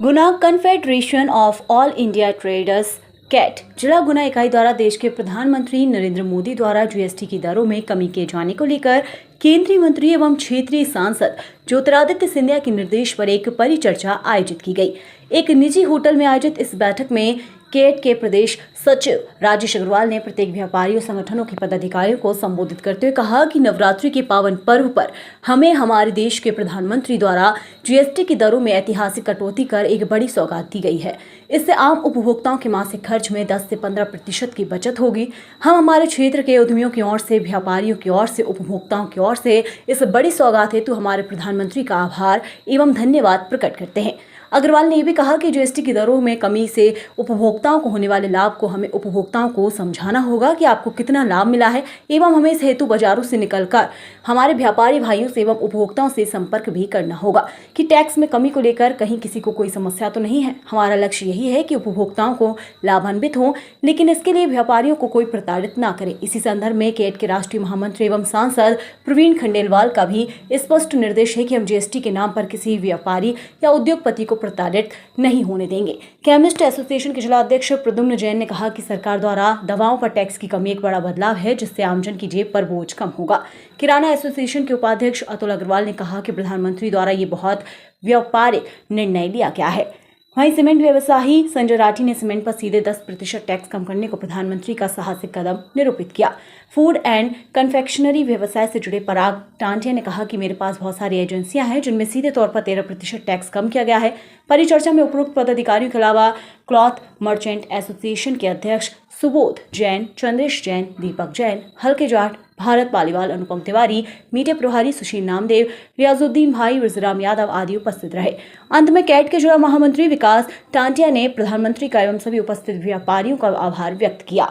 Guna confederation of all India traders CAT जिला गुना इकाई द्वारा देश के प्रधानमंत्री नरेंद्र मोदी द्वारा जीएसटी की दरों में कमी किए जाने को लेकर केंद्रीय मंत्री एवं क्षेत्रीय सांसद ज्योतिरादित्य सिंधिया के निर्देश पर एक परिचर्चा आयोजित की गई। एक निजी होटल में आयोजित इस बैठक में कैट के प्रदेश सचिव राजेश अग्रवाल ने प्रत्येक व्यापारियों संगठनों के पदाधिकारियों को संबोधित करते हुए कहा कि नवरात्रि के पावन पर्व पर हमें हमारे देश के प्रधानमंत्री द्वारा जीएसटी की दरों में ऐतिहासिक कटौती कर एक बड़ी सौगात दी गई है। इससे आम उपभोक्ताओं के मासिक खर्च में 10 से 15% की बचत होगी। हम हमारे क्षेत्र के उद्यमियों की ओर से, व्यापारियों की ओर से, उपभोक्ताओं की ओर से इस बड़ी सौगात हेतु हमारे प्रधानमंत्री का आभार एवं धन्यवाद प्रकट करते हैं। अग्रवाल ने यह भी कहा कि जीएसटी की दरों में कमी से उपभोक्ताओं को होने वाले लाभ को हमें उपभोक्ताओं को समझाना होगा कि आपको कितना लाभ मिला है एवं हमें इस हेतु बाजारों से निकलकर हमारे व्यापारी भाइयों से एवं उपभोक्ताओं से संपर्क भी करना होगा कि टैक्स में कमी को लेकर कहीं किसी को कोई समस्या तो नहीं है। हमारा लक्ष्य यही है कि उपभोक्ताओं को लाभान्वित हो, लेकिन इसके लिए व्यापारियों को कोई प्रताड़ित न करे। इसी संदर्भ में कैट के राष्ट्रीय महामंत्री एवं सांसद प्रवीण खंडेलवाल का भी स्पष्ट निर्देश है कि हम जीएसटी के नाम पर किसी व्यापारी या उद्योगपति को प्रताड़ित नहीं होने देंगे। केमिस्ट एसोसिएशन के जिला अध्यक्ष प्रद्युम्न जैन ने कहा कि सरकार द्वारा दवाओं पर टैक्स की कमी एक बड़ा बदलाव है, जिससे आमजन की जेब पर बोझ कम होगा। किराना एसोसिएशन के उपाध्यक्ष अतुल अग्रवाल ने कहा कि प्रधानमंत्री द्वारा ये बहुत व्यापारिक निर्णय लिया गया है। वहीं सीमेंट व्यवसायी संजय राठी ने सीमेंट पर सीधे 10% टैक्स कम करने को प्रधानमंत्री का साहसिक कदम निरूपित किया। फूड एंड कन्फेक्शनरी व्यवसाय से जुड़े पराग टांटिया ने कहा कि मेरे पास बहुत सारी एजेंसियां हैं जिनमें सीधे तौर पर 13% टैक्स कम किया गया है। परिचर्चा में उपरोक्त पदाधिकारियों के अलावा क्लॉथ मर्चेंट एसोसिएशन के अध्यक्ष सुबोध जैन, चंद्रेश जैन, दीपक जैन, हल्के जाट, भारत पालीवाल, अनुपम तिवारी, मीडिया प्रभारी सुशील नामदेव, रियाजुद्दीन भाई, विजराम यादव आदि उपस्थित रहे। अंत में कैट के जिला महामंत्री विकास टांटिया ने प्रधानमंत्री का एवं सभी उपस्थित व्यापारियों का आभार व्यक्त किया।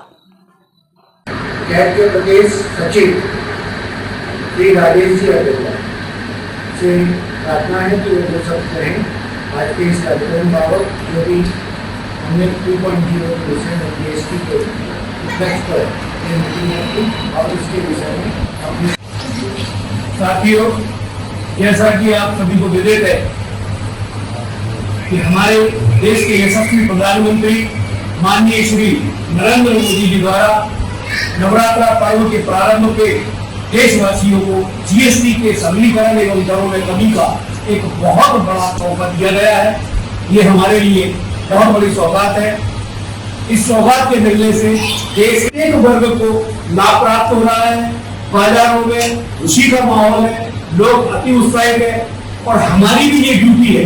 कैट के प्रदेश सचिव श्री राजेश अग्रवाल से प्रार्थना है कि वो सब कहें आज के इस कार्यक्रम बाबत, जो भी हमने 2.0% जीएसटी के टैक्स पर और उसके विषय में अपने साथियों, जैसा कि आप सभी को विदित है कि हमारे देश के यशस्वी प्रधानमंत्री माननीय श्री नरेंद्र मोदी जी द्वारा नवरात्रा पर्व के प्रारंभ पे देशवासियों को जीएसटी के सरलीकरण एवं दरों में कमी का एक बहुत बड़ा मौका दिया गया है। ये हमारे लिए बहुत बड़ी सौगात है। इस सौगात के मिलने से देश के एक वर्ग को लाभ प्राप्त हो रहा है। बाजारों में खुशी का माहौल है, लोग अति उत्साहित है और हमारी भी ये ड्यूटी है,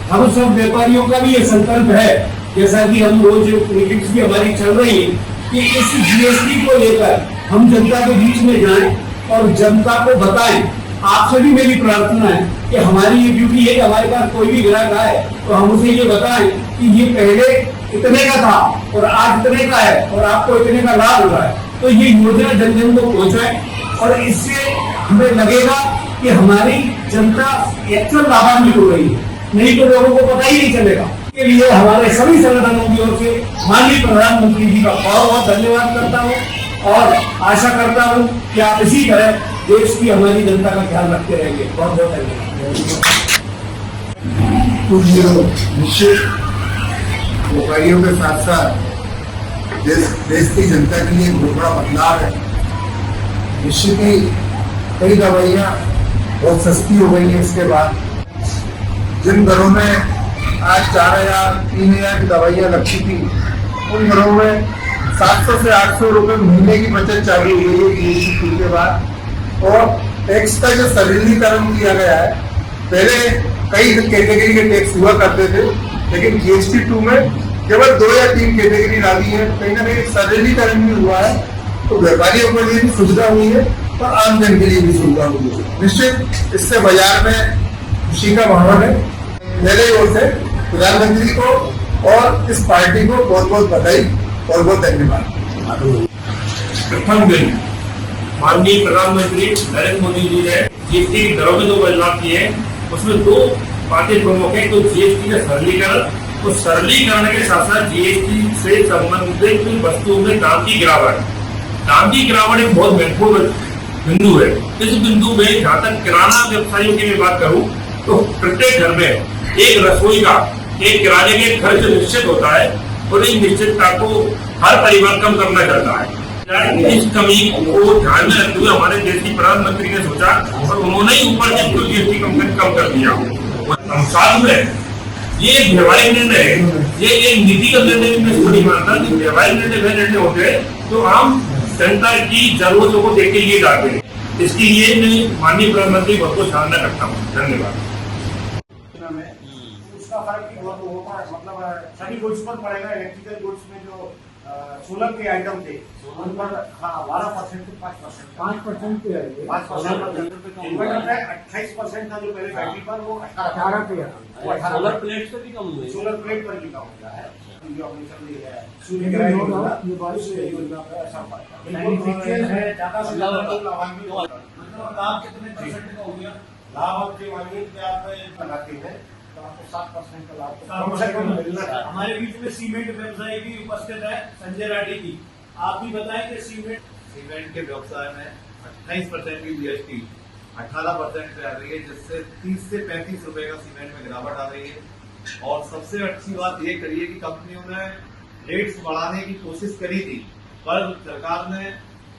हम सब व्यापारियों का भी ये संकल्प है, जैसा कि हम रोज मीटिंग्स भी हमारी चल रही है, कि इस जीएसटी को लेकर हम जनता के बीच में जाएं और जनता को बताएं। आपसे भी मेरी प्रार्थना है कि हमारी ये ड्यूटी है कि हमारे पास कोई भी ग्राहक आए तो हम उसे ये बताएं कि ये पहले इतने का था और आज इतने का है और आपको इतने का लाभ हो रहा है। तो ये योजना जन जन को पहुंचाए और इससे हमें लगेगा कि हमारी जनता एक्चुअल लाभान्वित हो रही है, नहीं तो लोगों को पता ही नहीं चलेगा। इसके लिए हमारे सभी संगठनों की ओर से माननीय प्रधानमंत्री जी का बहुत बहुत धन्यवाद करता हूँ और आशा करता हूँ कि आप इसी तरह देश की हमारी जनता का ख्याल रखते रहेंगे। बहुत बहुत धन्यवाद। व्यापारियों के साथ साथ देश की जनता के लिए बहुत बड़ा बदलाव है। निश्चित ही कई दवाइयाँ बहुत सस्ती हो गई हैं। इसके बाद जिन घरों में आज 4,000 3,000 की दवाइयाँ लगती थी, उन घरों में 700 से 800 रुपये महीने की बचत चालू हुई है जीएसटी के बाद। और टैक्स का जो सरलीकरण किया गया है, पहले कई कैटेगरी के टैक्स हुआ करते थे, लेकिन जीएसटी 2 में केवल 2 या 3 कैटेगरी डाली है। कहीं ना कहीं सरलीकरण भी हुआ है, तो व्यापारियों के लिए भी सुविधा हुई है और आमजन के लिए भी सुविधा हुई है। निश्चित इससे बाजार में खुशी का माहौल है। मेरे ओर से प्रधानमंत्री को और इस पार्टी को बहुत बहुत बधाई और बहुत धन्यवाद। प्रथम दिन माननीय प्रधानमंत्री नरेंद्र मोदी जी ने जीएसटी की दरों में 2 बदलाव किए हैं। उसमें 2 बातें प्रमुख है। तो जीएसटी का सरलीकरण, तो सरलीकरण के साथ साथ जीएसटी से संबंधित वस्तुओं में दाम की गिरावट। दाम की गिरावट एक बहुत महत्वपूर्ण बिंदु है। इस बिंदु में जहाँ तक किराना व्यवसायियों की मैं बात करूँ तो प्रत्येक घर में एक रसोई का कि किराने के खर्च निश्चित होता है और इस निश्चितता को हर परिवार कम करना चाहता है। इस कमी को ध्यान में रखते हुए हमारे देश की प्रधानमंत्री ने सोचा और उन्होंने ही ऊपर से जीएसटी कम कर दिया। हम साथ में ये एक व्यवहारिक निर्णय है, ये एक नीतिगत निर्णय में थोड़ी मानता कि व्यवहारिक निर्णय होते हैं तो हम जनता की जरूरतों को देख के लिए जाते हैं। इसके लिए मैं माननीय प्रधानमंत्री बहुत बहुत सराहना करता हूँ। धन्यवाद। उसका फर्क भी बहुत होता है, मतलब सभी गुड्स पर पड़ेगा। इलेक्ट्रिकल गुड्स में जो सोलर के आइटम थे उन पर 12% से 5% पे आएंगे। 5% इन्वर्टर पे 28% था जो पहले बैटरी पर, वो 18 पे है। सोलर प्लेट से भी कम हुए, सोलर प्लेट पर भी कम हो गया है। जो ऑपरेशन ये है सूर्य ग्रहण ये बारिश से योजना का ऐसा मैन्युफैक्चरिंग है ज्यादा से ज्यादा लाभान्वित होगा। मतलब लाभ कितने परसेंट का हो गया? लाभ आपके मानिए कि आप लगाते हैं तो आपको 7% का लाभ मिलना है। हमारे बीच में सीमेंट व्यवसाय भी उपस्थित है, संजय राठी जी, आप भी बताएं कि सीमेंट के व्यवसाय में 28% की जीएसटी 18% पे आ रही है, जिससे 30 से 35 रुपए का सीमेंट में गिरावट आ रही है। और सबसे अच्छी बात ये करी है कि कंपनियों ने रेट्स बढ़ाने की कोशिश करी थी, पर सरकार ने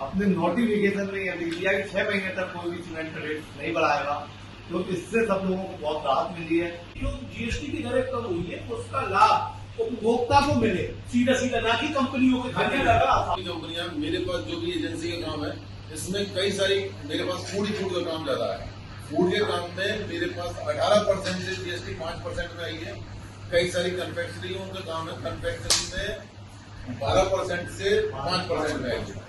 अपने नोटिफिकेशन में यह दिया कि 6 महीने तक कोई भी सीमेंट का रेट नहीं बढ़ाएगा। तो इससे सब लोगों को बहुत राहत मिली है। जो जीएसटी की दरें कम हुई है उसका लाभ उपभोक्ता को मिले सीधा सीधा, ना कि कंपनियों के खाते लगा। कंपनियां, मेरे पास जो भी एजेंसी का काम है इसमें कई सारी, मेरे पास फूड का काम ज्यादा है। फूड के काम में मेरे पास 18% से जीएसटी 5% में आई है। कई सारी कन्फेक्शनरियों का काम है, कन्फेक्शनरी में 12% से 5% में आई है।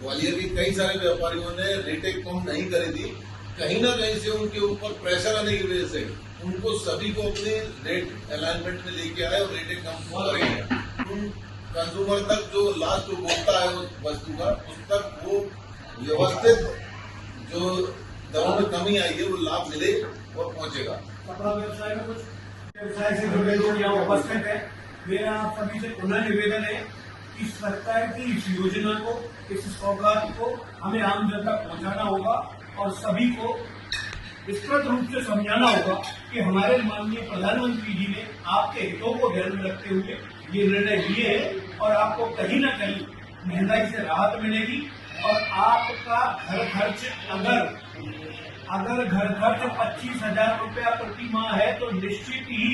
ग्वालियर के कई सारे व्यापारियों ने रेटें कम नहीं करी थी, कहीं ना कहीं से उनके ऊपर प्रेशर आने की वजह से उनको सभी को अपने रेट अलाइनमेंट में लेके आए और रेटें कम हो रही है। कंज्यूमर तक जो लास्ट उपभोक्ता है उस वस्तु का, उस तक वो व्यवस्थित जो दरों में कमी आई है वो लाभ मिले और पहुंचेगा। कपड़ा व्यवसाय में कुछ व्यवसाय से जुड़े लोग यहाँ उपस्थित है। मेरा आप सभी से पुनः निवेदन है कि सरकार की इस योजना को, इस सौगात को हमें आम जनता तक पहुंचाना होगा और सभी को विस्तृत रूप से समझाना होगा कि हमारे माननीय प्रधानमंत्री जी ने आपके हितों को ध्यान में रखते हुए ये निर्णय लिए है और आपको कहीं न कहीं महंगाई से राहत मिलेगी। और आपका घर खर्च अगर घर खर्च 25,000 रुपया प्रति माह है तो निश्चित ही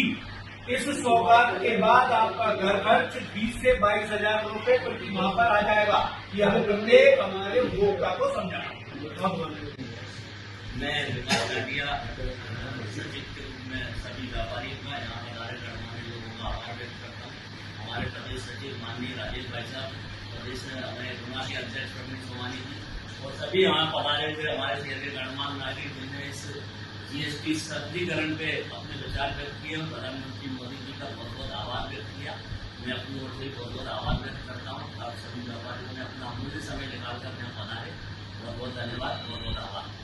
इस सौगात के बाद आपका घर खर्च 20 से 22,000 रुपये प्रति माह पर आ जाएगा। यह प्रत्येक हमारे उपभोक्ता को समझाना। मैं विकास काटिया सचिव के रूप में सभी व्यापारियों का, यहाँ पधारे गणमान्य लोगों का आभार व्यक्त करता हूँ। हमारे प्रदेश सचिव माननीय राजेश भाई साहब, प्रदेश हमारे गुना के अध्यक्ष प्रवीण सोमानी जी और सभी यहाँ पधारे हुए हमारे शहर के गणमान्य नागरिक जिन्होंने इस जीएसटी सरलीकरण पे अपने विचार व्यक्त किए और प्रधानमंत्री मोदी जी का बहुत बहुत आभार व्यक्त किया। मैं अपनी ओर से बहुत बहुत आभार व्यक्त करता हूँ। आप सभी व्यापारियों ने अपना अमूल्य समय निकालकर यहाँ पधारे, बहुत बहुत धन्यवाद, बहुत बहुत आभार।